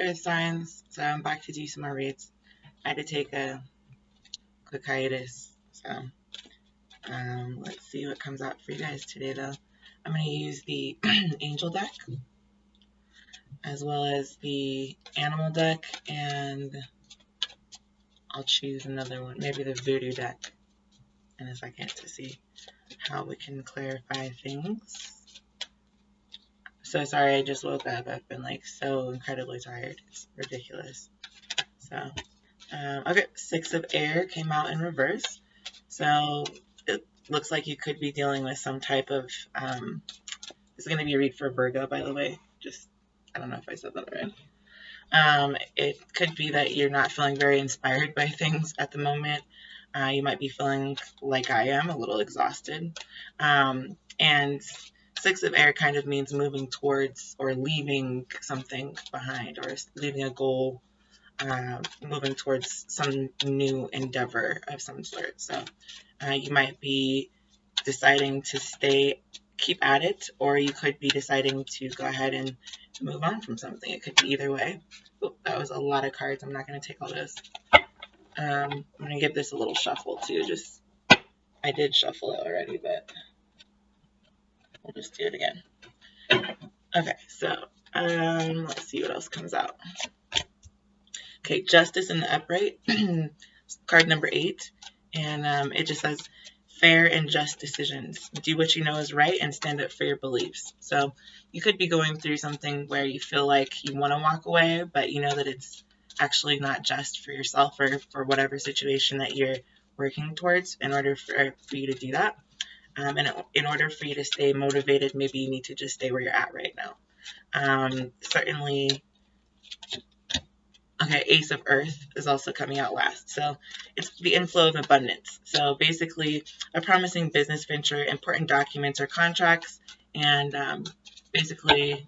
Earth signs, so I'm back to do some more reads. I had to take a quick hiatus, so let's see what comes out for you guys today, though. I'm going to use the Angel deck, as well as the Animal deck, and I'll choose another one, maybe the Voodoo deck, in a second to see how we can clarify things. So sorry, I just woke up. I've been like so incredibly tired. It's ridiculous. So, okay, Six of Air came out in reverse. So it looks like you could be dealing with some type of, this is going to be a read for Virgo, by the way. Just, I don't know if I said that right. It could be that you're not feeling very inspired by things at the moment. You might be feeling like I am, a little exhausted. And Six of Air kind of means moving towards or leaving something behind, or leaving a goal, moving towards some new endeavor of some sort. So you might be deciding to keep at it, or you could be deciding to go ahead and move on from something. It could be either way. Oh, that was a lot of cards. I'm not going to take all those. I'm going to give this a little shuffle too. I did shuffle it already, but we'll just do it again. Okay, so let's see what else comes out. Okay, Justice in the upright, card number 8, and it just says, fair and just decisions. Do what you know is right and stand up for your beliefs. So you could be going through something where you feel like you want to walk away, but you know that it's actually not just for yourself or for whatever situation that you're working towards. In order for you to do that, and in order for you to stay motivated, maybe you need to just stay where you're at right now. Certainly. Okay, Ace of Earth is also coming out last. So it's the inflow of abundance. So basically, a promising business venture, important documents or contracts, and basically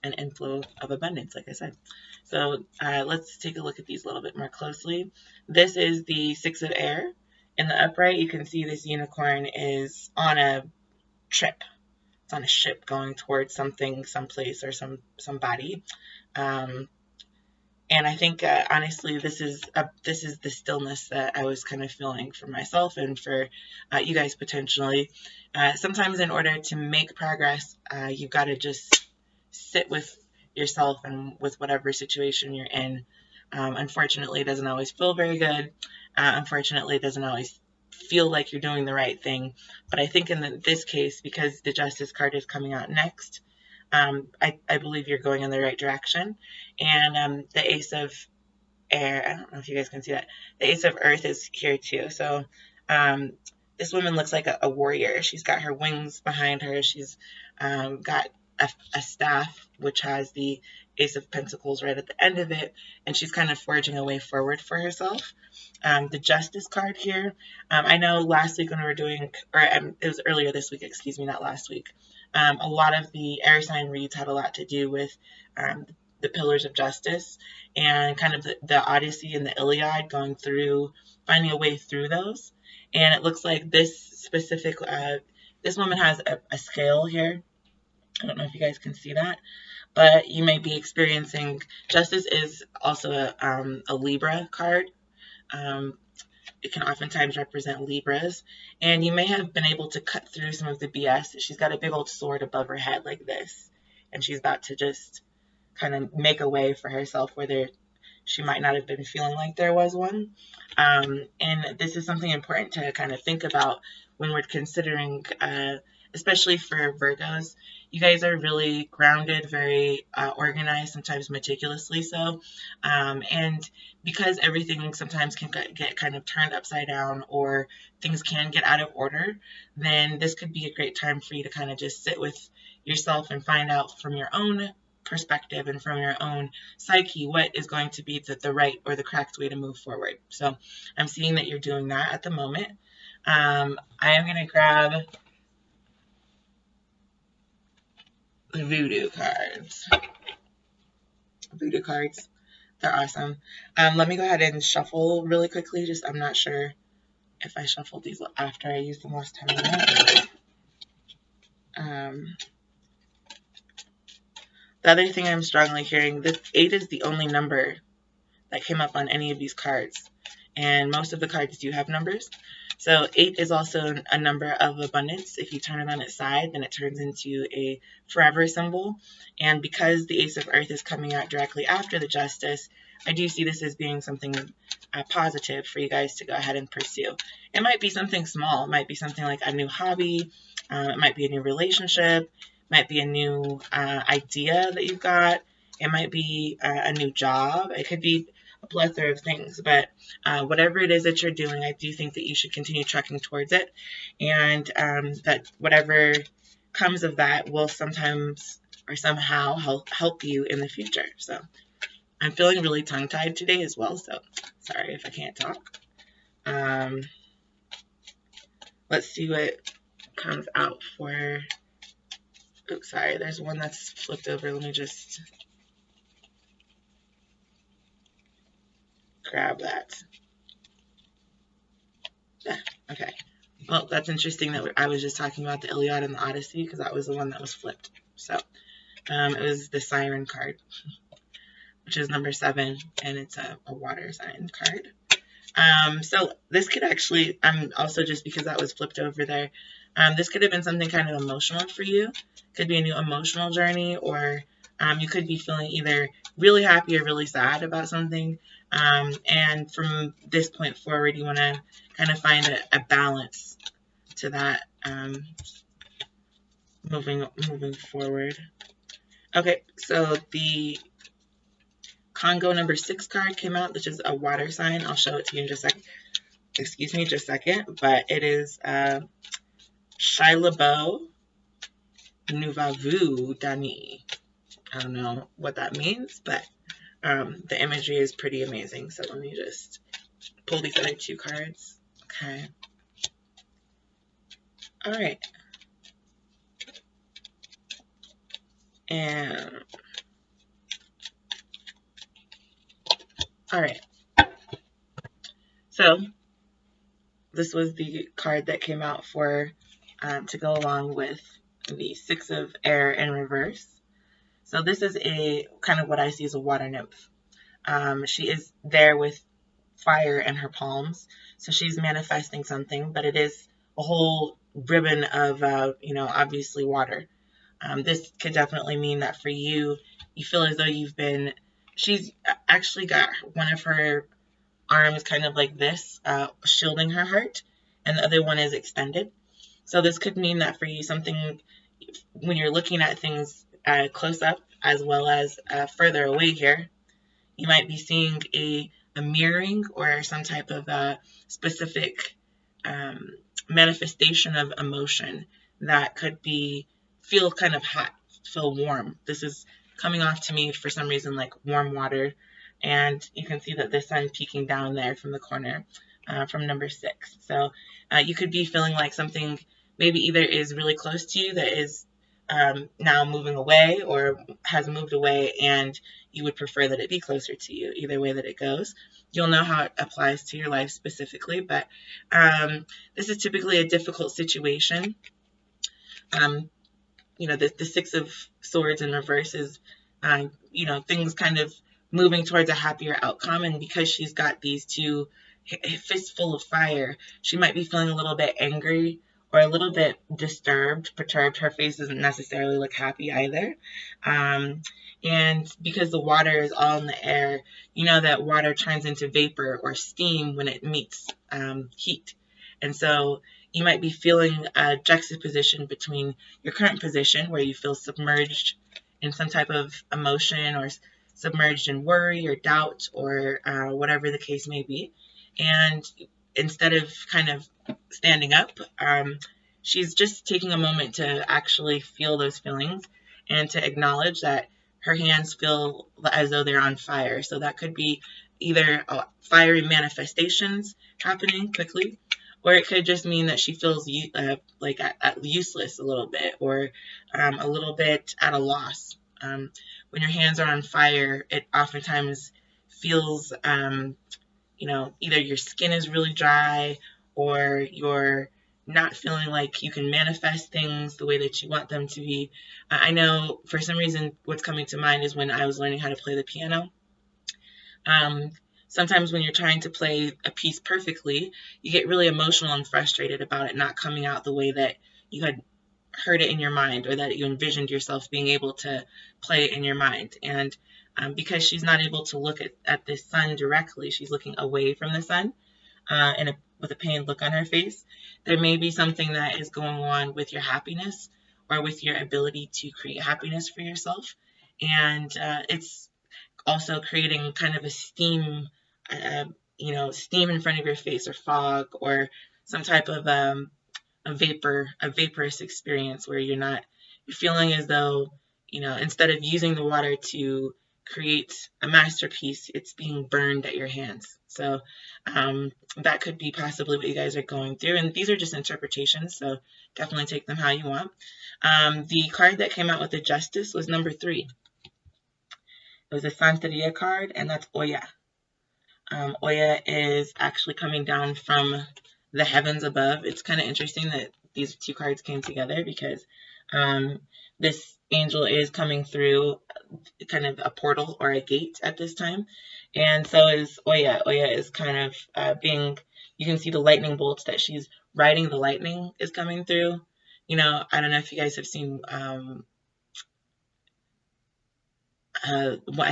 an inflow of abundance, like I said. So let's take a look at these a little bit more closely. This is the Six of Air. In the upright, you can see this unicorn is on a trip. It's on a ship going towards something, someplace, or somebody. And I think, honestly, this is the stillness that I was kind of feeling for myself and for you guys potentially. Sometimes in order to make progress, you've got to just sit with yourself and with whatever situation you're in. Unfortunately, it doesn't always feel very good. Unfortunately, it doesn't always feel like you're doing the right thing. But I think in this case, because the Justice card is coming out next, I believe you're going in the right direction. And the Ace of Air, I don't know if you guys can see that. The Ace of Earth is here too. So this woman looks like a warrior. She's got her wings behind her. She's got a staff, which has the Ace of Pentacles right at the end of it. And she's kind of forging a way forward for herself. The Justice card here, I know last week when we were doing, or it was earlier this week, excuse me, not last week. A lot of the air sign reads had a lot to do with the pillars of justice and kind of the Odyssey and the Iliad, going through, finding a way through those. And it looks like this specific, this woman has a scale here. I don't know if you guys can see that, but you may be experiencing, justice is also a Libra card. It can oftentimes represent Libras, and you may have been able to cut through some of the BS. She's got a big old sword above her head like this, and she's about to just kind of make a way for herself where she might not have been feeling like there was one. And this is something important to kind of think about when we're considering, especially for Virgos. You guys are really grounded, very organized, sometimes meticulously so. And because everything sometimes can get kind of turned upside down, or things can get out of order, then this could be a great time for you to kind of just sit with yourself and find out from your own perspective and from your own psyche what is going to be the right or the correct way to move forward. So I'm seeing that you're doing that at the moment. I am going to grab the Voodoo cards. Voodoo cards, they're awesome. Let me go ahead and shuffle really quickly. I'm not sure if I shuffled these after I used them last time or not. The other thing I'm strongly hearing, this 8 is the only number that came up on any of these cards. And most of the cards do have numbers. So 8 is also a number of abundance. If you turn it on its side, then it turns into a forever symbol. And because the Ace of Earth is coming out directly after the Justice, I do see this as being something positive for you guys to go ahead and pursue. It might be something small. It might be something like a new hobby. It might be a new relationship. It might be a new idea that you've got. It might be a new job. It could be a plethora of things, but whatever it is that you're doing, I do think that you should continue trucking towards it, and that whatever comes of that will sometimes or somehow help you in the future. So I'm feeling really tongue-tied today as well, so sorry if I can't talk. Let's see what comes out for... Oops, sorry, there's one that's flipped over. Let me just grab that. Yeah, okay. Well, that's interesting that I was just talking about the Iliad and the Odyssey, because that was the one that was flipped. So it was the Siren card, which is number 7, and it's a water sign card. So this could actually, also just because that was flipped over there, this could have been something kind of emotional for you. Could be a new emotional journey, or you could be feeling either really happy or really sad about something. And from this point forward, you want to kind of find a balance to that, moving forward. Okay, so the Congo number 6 card came out, which is a water sign. I'll show it to you in just a second. Excuse me, just a second. But it is Shilabo Nuvavu Dani. I don't know what that means, but the imagery is pretty amazing. So let me just pull these other 2 cards. Okay. All right. And all right. So this was the card that came out for to go along with the 6 of air in reverse. So this is a kind of what I see as a water nymph. She is there with fire in her palms, so she's manifesting something, but it is a whole ribbon of obviously water. This could definitely mean that for you, you feel as though she's actually got one of her arms kind of like this, shielding her heart, and the other one is extended. So this could mean that for you, something, when you're looking at things close up as well as further away here, you might be seeing a mirroring or some type of specific manifestation of emotion that could feel kind of hot, feel warm. This is coming off to me for some reason like warm water, and you can see that the sun peeking down there from the corner from number 6. So you could be feeling like something maybe either is really close to you that is now moving away, or has moved away, and you would prefer that it be closer to you. Either way that it goes, you'll know how it applies to your life specifically, but this is typically a difficult situation. The 6 of Swords in reverse is, things kind of moving towards a happier outcome, and because she's got these 2 fistful of fire, she might be feeling a little bit angry or a little bit disturbed, perturbed. Her face doesn't necessarily look happy either. And because the water is all in the air, you know that water turns into vapor or steam when it meets heat. And so you might be feeling a juxtaposition between your current position, where you feel submerged in some type of emotion, or submerged in worry or doubt, or whatever the case may be. And instead of kind of standing up, she's just taking a moment to actually feel those feelings and to acknowledge that her hands feel as though they're on fire. So that could be either fiery manifestations happening quickly, or it could just mean that she feels like useless a little bit, or a little bit at a loss. When your hands are on fire, it oftentimes feels, either your skin is really dry, or you're not feeling like you can manifest things the way that you want them to be. I know for some reason what's coming to mind is when I was learning how to play the piano. Um, Sometimes when you're trying to play a piece perfectly, you get really emotional and frustrated about it not coming out the way that you had heard it in your mind, or that you envisioned yourself being able to play it in your mind. And because she's not able to look at the sun directly, she's looking away from the sun, with a pained look on her face. There may be something that is going on with your happiness, or with your ability to create happiness for yourself. And it's also creating kind of a steam, uh, steam in front of your face, or fog, or some type of a vaporous experience where you're feeling as though, instead of using the water to create a masterpiece, it's being burned at your hands. So that could be possibly what you guys are going through. And these are just interpretations, so definitely take them how you want. The card that came out with the Justice was number 3. It was a Santeria card, and that's Oya. Oya is actually coming down from the heavens above. It's kind of interesting that these two cards came together, because this angel is coming through kind of a portal or a gate at this time. And so is Oya. Oya is kind of you can see the lightning bolts that she's riding. The lightning is coming through. I don't know if you guys have seen, I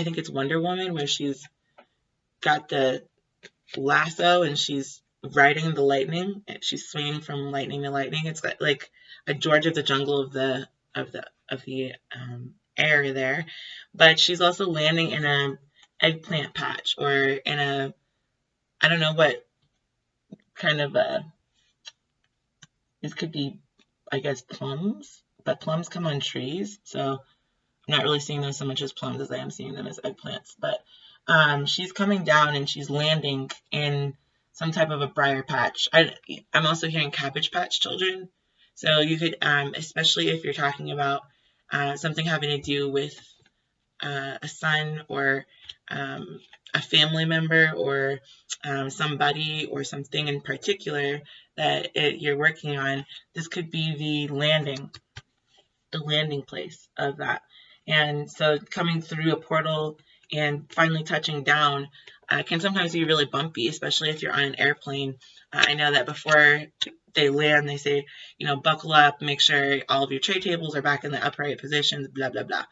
think it's Wonder Woman, where she's got the lasso and she's riding the lightning. She's swinging from lightning to lightning. It's like a George of the Jungle of the air there. But she's also landing in a eggplant patch, or in a, I don't know what kind of this could be, I guess, plums, but plums come on trees, so I'm not really seeing them so much as plums as I am seeing them as eggplants. But she's coming down and she's landing in some type of a briar patch. I'm also hearing Cabbage Patch Children. So you could, especially if you're talking about something having to do with a son, or a family member, or somebody or something in particular that you're working on, this could be the landing place of that. And so coming through a portal and finally touching down can sometimes be really bumpy, especially if you're on an airplane. I know that before they land, they say, buckle up, make sure all of your tray tables are back in the upright positions, blah, blah, blah.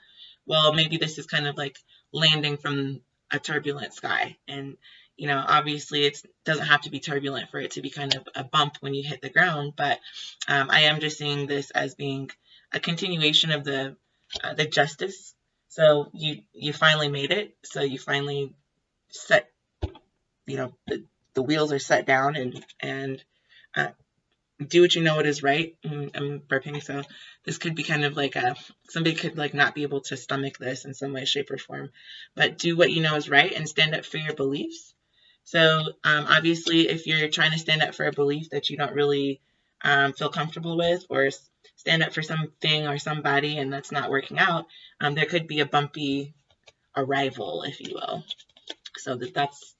Well, maybe this is kind of like landing from a turbulent sky. And, obviously it doesn't have to be turbulent for it to be kind of a bump when you hit the ground. But I am just seeing this as being a continuation of the Justice. So you finally made it. So you finally set, the wheels are set down, and do what you know it is right. I'm burping, so this could be kind of like somebody could like not be able to stomach this in some way, shape, or form. But do what you know is right and stand up for your beliefs. So obviously, if you're trying to stand up for a belief that you don't really feel comfortable with, or stand up for something or somebody, and that's not working out, there could be a bumpy arrival, if you will. So that's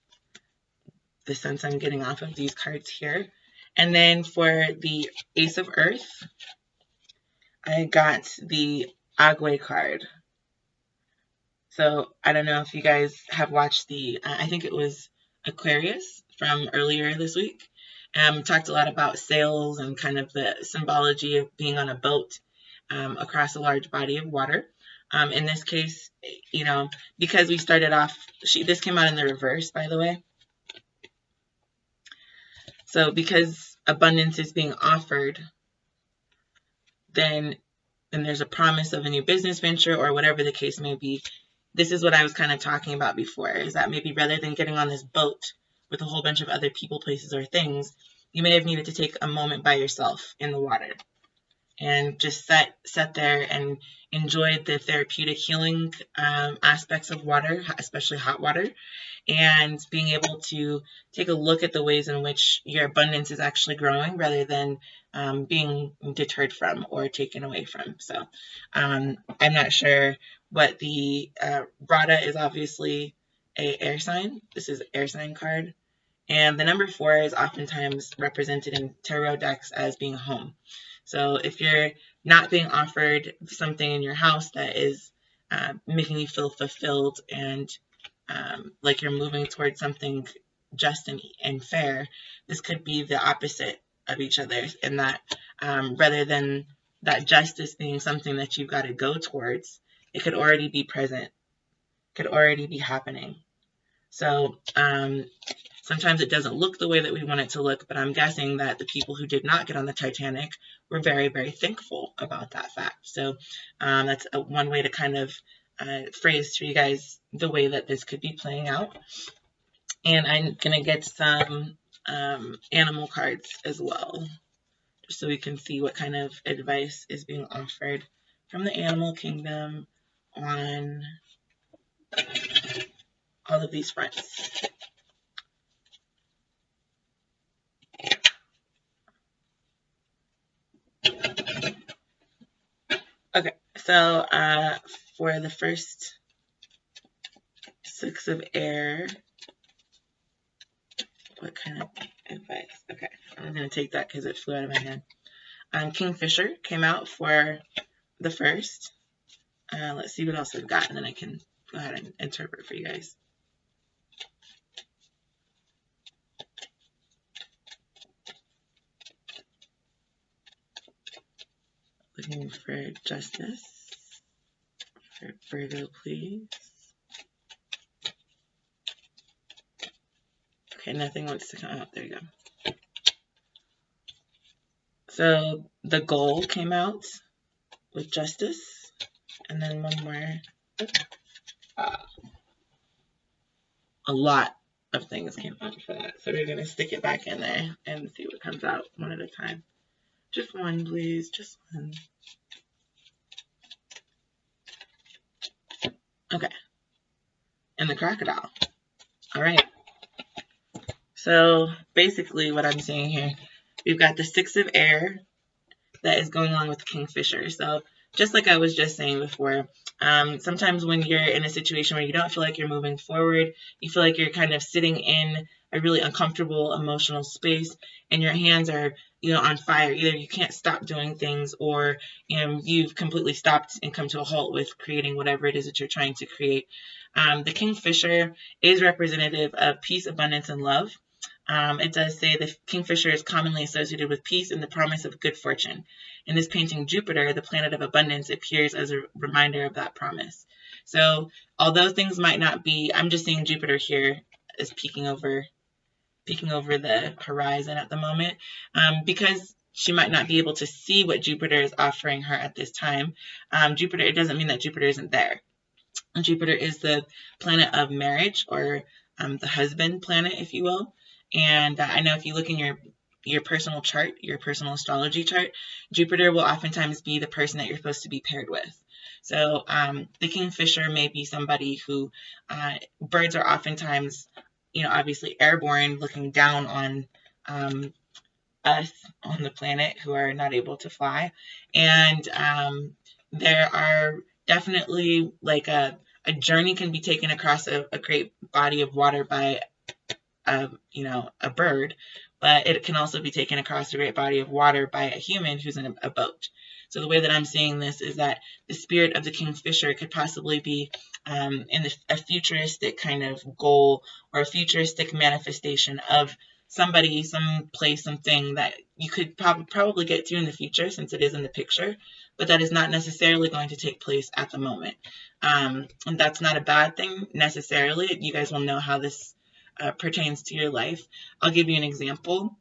the sense I'm getting off of these cards here. And then for the Ace of Earth, I got the Agwe card. So I don't know if you guys have watched I think it was Aquarius from earlier this week. Talked a lot about sails and kind of the symbology of being on a boat across a large body of water. In this case, because we started off, this came out in the reverse, by the way. So because abundance is being offered, then there's a promise of a new business venture, or whatever the case may be. This is what I was kind of talking about before, is that maybe rather than getting on this boat with a whole bunch of other people, places, or things, you may have needed to take a moment by yourself in the water and just sit there and enjoy the therapeutic healing aspects of water, especially hot water, and being able to take a look at the ways in which your abundance is actually growing, rather than being deterred from or taken away from. So I'm not sure what the Rada is, obviously a air sign. This is an air sign card. And the number 4 is oftentimes represented in tarot decks as being home. So if you're not being offered something in your house that is making you feel fulfilled and like you're moving towards something just and fair, this could be the opposite of each other, in that rather than that justice being something that you've got to go towards, it could already be present, could already be happening. So sometimes it doesn't look the way that we want it to look, but I'm guessing that the people who did not get on the Titanic were very, very thankful about that fact. So that's one way to kind of phrase for you guys the way that this could be playing out. And I'm going to get some animal cards as well, just so we can see what kind of advice is being offered from the animal kingdom on all of these fronts. Okay, so for the first 6 of air, what kind of advice? Okay, I'm going to take that because it flew out of my hand. Kingfisher came out for the first. Let's see what else I've got, and then I can go ahead and interpret for you guys. Looking for justice for Virgo, please. Okay, nothing wants to come out. There you go. So the goal came out with justice, and then one more. A lot of things came out for that. So we're going to stick it back in there and see what comes out one at a time. Just one, please. Just one. Okay. And the crocodile. All right. So basically what I'm seeing here, we've got the 6 of air that is going on with Kingfisher. So just like I was just saying before, sometimes when you're in a situation where you don't feel like you're moving forward, you feel like you're kind of sitting in a really uncomfortable emotional space, and your hands are, on fire. Either you can't stop doing things, or you've completely stopped and come to a halt with creating whatever it is that you're trying to create. The Kingfisher is representative of peace, abundance, and love. It does say the Kingfisher is commonly associated with peace and the promise of good fortune. In this painting, Jupiter, the planet of abundance, appears as a reminder of that promise. So although things might not be, I'm just seeing Jupiter here as peeking over the horizon at the moment, because she might not be able to see what Jupiter is offering her at this time. Jupiter, it doesn't mean that Jupiter isn't there. Jupiter is the planet of marriage, or the husband planet, if you will. And I know if you look in your personal chart, your personal astrology chart, Jupiter will oftentimes be the person that you're supposed to be paired with. So the Kingfisher may be somebody who, birds are oftentimes, obviously airborne, looking down on us on the planet who are not able to fly. And there are definitely like a journey can be taken across a great body of water by a bird, but it can also be taken across a great body of water by a human who's in a boat. So the way that I'm seeing this is that the spirit of the Kingfisher could possibly be in a futuristic kind of goal, or a futuristic manifestation of somebody, some place, something that you could probably get to in the future, since it is in the picture, but that is not necessarily going to take place at the moment. And that's not a bad thing necessarily. You guys will know how this pertains to your life. I'll give you an example.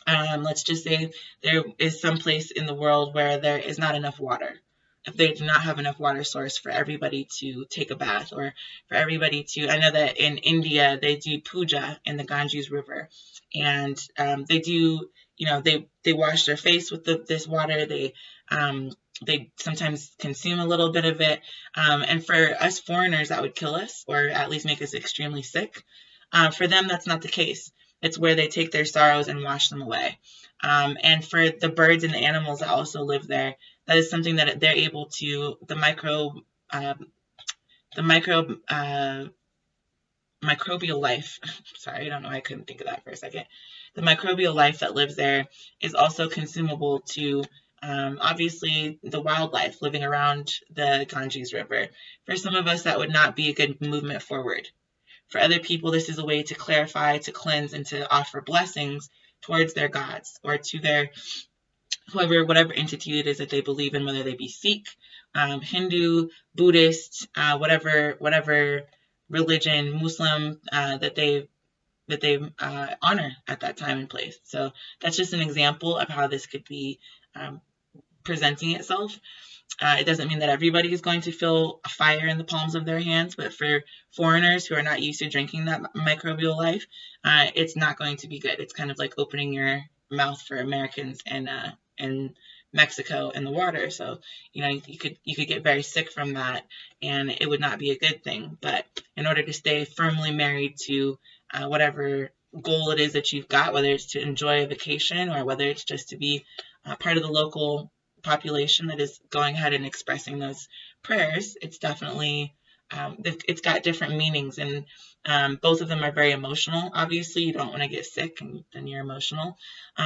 Let's just say there is some place in the world where there is not enough water. If they do not have enough water source for everybody to take a bath, or for everybody to, I know that in India they do puja in the Ganges River, and they do, they wash their face with this water. They sometimes consume a little bit of it, and for us foreigners that would kill us, or at least make us extremely sick. For them, that's not the case. It's where they take their sorrows and wash them away. And for the birds and the animals that also live there, that is something that they're able to, the micro microbial life, sorry, I don't know, I couldn't think of that for a second. The microbial life that lives there is also consumable to obviously the wildlife living around the Ganges River. For some of us, that would not be a good movement forward. For other people, this is a way to clarify, to cleanse, and to offer blessings towards their gods or to their whoever, whatever entity it is that they believe in, whether they be Sikh, Hindu, Buddhist, whatever religion, Muslim that they honor at that time and place. So that's just an example of how this could be presenting itself. It doesn't mean that everybody is going to feel a fire in the palms of their hands, but for foreigners who are not used to drinking that microbial life, it's not going to be good. It's kind of like opening your mouth for Americans in Mexico in the water. So, you could get very sick from that, and it would not be a good thing. But in order to stay firmly married to whatever goal it is that you've got, whether it's to enjoy a vacation or whether it's just to be part of the local population that is going ahead and expressing those prayers, it's definitely it's got different meanings, and both of them are very emotional. Obviously, you don't want to get sick and then you're emotional,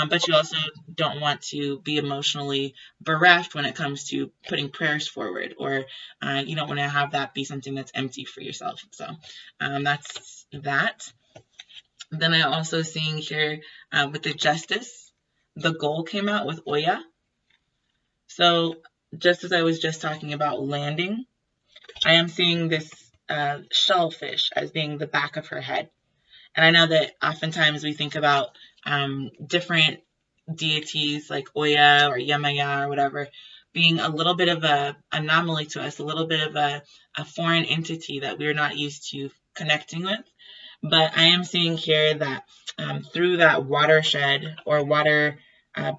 but you also don't want to be emotionally bereft when it comes to putting prayers forward, or you don't want to have that be something that's empty for yourself. So that's that. Then I'm also seeing here with the justice, the goal came out with Oya. So just as I was just talking about landing, I am seeing this shellfish as being the back of her head. And I know that oftentimes we think about different deities like Oya or Yemaya or whatever being a little bit of a anomaly to us, a little bit of a foreign entity that we're not used to connecting with. But I am seeing here that through that watershed or water,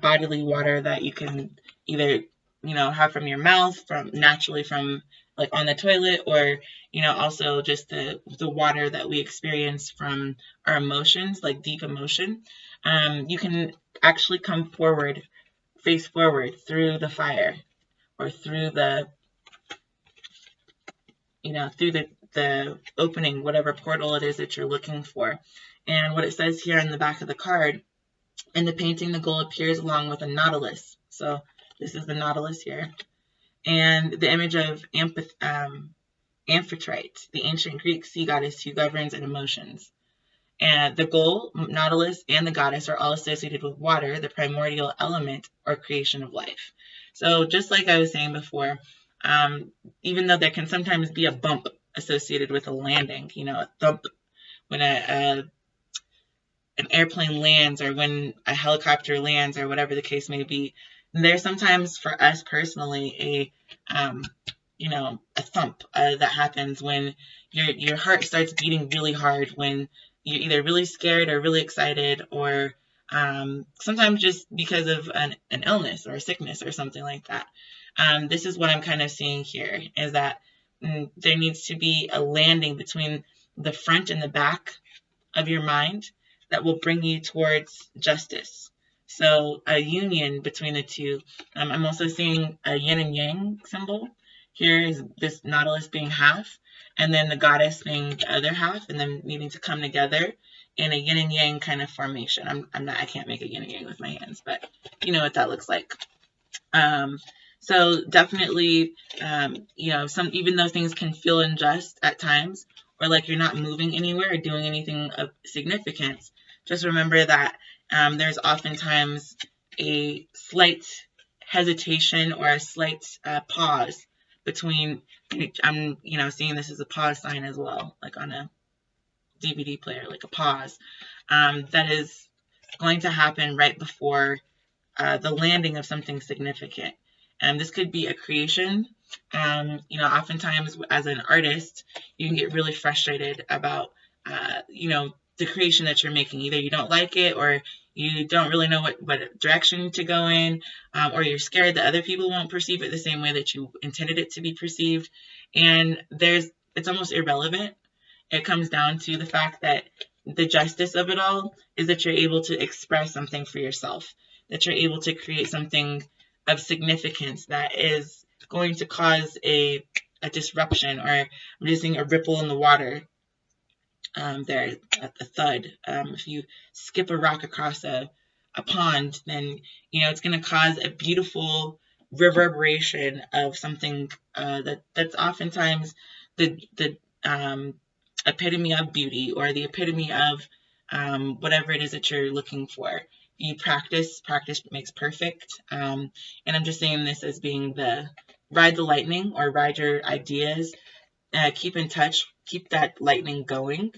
bodily water that you can either, have from your mouth, from naturally from like on the toilet, or, also just the water that we experience from our emotions, like deep emotion, you can actually come forward, face forward through the fire or through the, through the opening, whatever portal it is that you're looking for. And what it says here on the back of the card, in the painting, the goal appears along with a nautilus. So this is the nautilus here. And the image of Amphitrite, the ancient Greek sea goddess who governs and emotions. And the goal, nautilus, and the goddess are all associated with water, the primordial element or creation of life. So just like I was saying before, even though there can sometimes be a bump associated with a landing, a thump when an airplane lands or when a helicopter lands or whatever the case may be, there's sometimes for us personally a thump that happens when your heart starts beating really hard, when you're either really scared or really excited, or sometimes just because of an illness or a sickness or something like that. This is what I'm kind of seeing here, is that there needs to be a landing between the front and the back of your mind that will bring you towards justice. So a union between the two. I'm also seeing a yin and yang symbol. Here is this nautilus being half, and then the goddess being the other half, and then needing to come together in a yin and yang kind of formation. I can't make a yin and yang with my hands, but you know what that looks like. So definitely, even though things can feel unjust at times, or like you're not moving anywhere or doing anything of significance, just remember that there's oftentimes a slight hesitation or a slight pause between. I'm seeing this as a pause sign as well, like on a DVD player, like a pause that is going to happen right before the landing of something significant. And this could be a creation. Oftentimes as an artist, you can get really frustrated about, the creation that you're making. Either you don't like it, or you don't really know what direction to go in, or you're scared that other people won't perceive it the same way that you intended it to be perceived. And it's almost irrelevant. It comes down to the fact that the justice of it all is that you're able to express something for yourself, that you're able to create something of significance that is going to cause a disruption, or I'm just saying a ripple in the water, there at the thud. If you skip a rock across a pond, then it's going to cause a beautiful reverberation of something that's oftentimes the epitome of beauty, or the epitome of whatever it is that you're looking for. You practice makes perfect. And I'm just saying this as being the ride the lightning, or ride your ideas. Keep in touch, keep that lightning going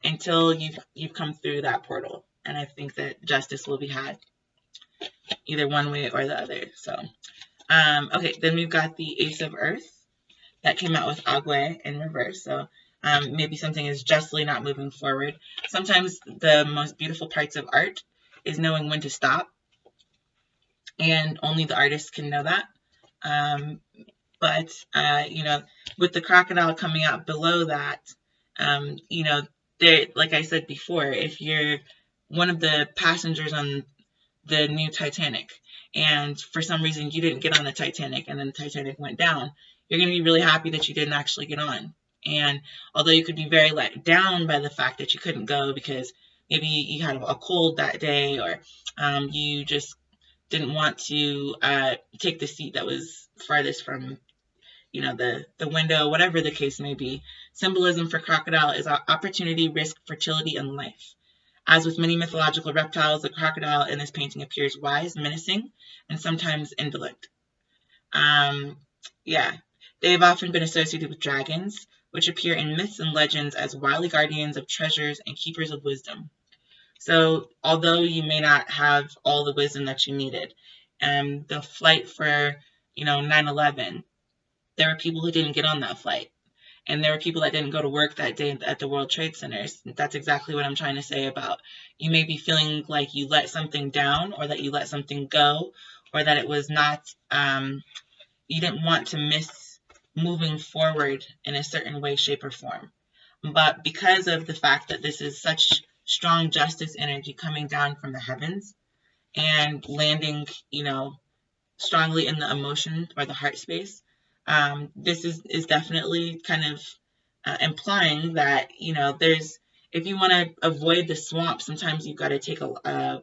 until you've come through that portal. And I think that justice will be had either one way or the other. So, okay, then we've got the Ace of Earth that came out with Agua in reverse. So maybe something is justly not moving forward. Sometimes the most beautiful parts of art is knowing when to stop, and only the artist can know that. But with the crocodile coming out below that, there, like I said before, if you're one of the passengers on the new Titanic, and for some reason you didn't get on the Titanic, and then the Titanic went down, you're going to be really happy that you didn't actually get on. And although you could be very let down by the fact that you couldn't go because maybe you had a cold that day, or you just didn't want to take the seat that was farthest from the window, whatever the case may be. Symbolism for crocodile is opportunity, risk, fertility, and life. As with many mythological reptiles, the crocodile in this painting appears wise, menacing, and sometimes indolent. They've often been associated with dragons, which appear in myths and legends as wily guardians of treasures and keepers of wisdom. So, although you may not have all the wisdom that you needed, the flight for 9/11, there were people who didn't get on that flight. And there were people that didn't go to work that day at the World Trade Centers. That's exactly what I'm trying to say about, you may be feeling like you let something down, or that you let something go, or that it was not, you didn't want to miss moving forward in a certain way, shape, or form. But because of the fact that this is such strong justice energy coming down from the heavens and landing, strongly in the emotion or the heart space, this is definitely kind of implying that there's, if you want to avoid the swamp, sometimes you've got to take a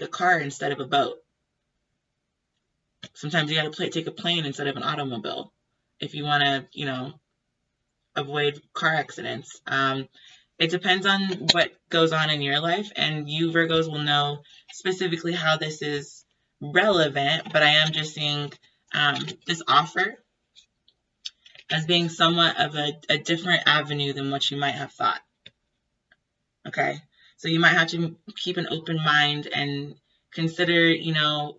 car instead of a boat. Sometimes you got to take a plane instead of an automobile if you want to avoid car accidents. It depends on what goes on in your life, and you Virgos will know specifically how this is relevant, but I am just seeing this offer as being somewhat of a different avenue than what you might have thought. Okay, so you might have to keep an open mind and consider,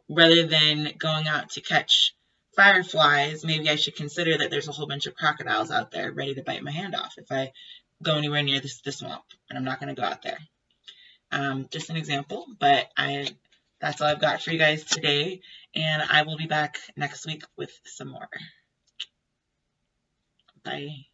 rather than going out to catch fireflies, maybe I should consider that there's a whole bunch of crocodiles out there ready to bite my hand off if I go anywhere near the swamp, and I'm not going to go out there. Just an example, but that's all I've got for you guys today, and I will be back next week with some more. Bye.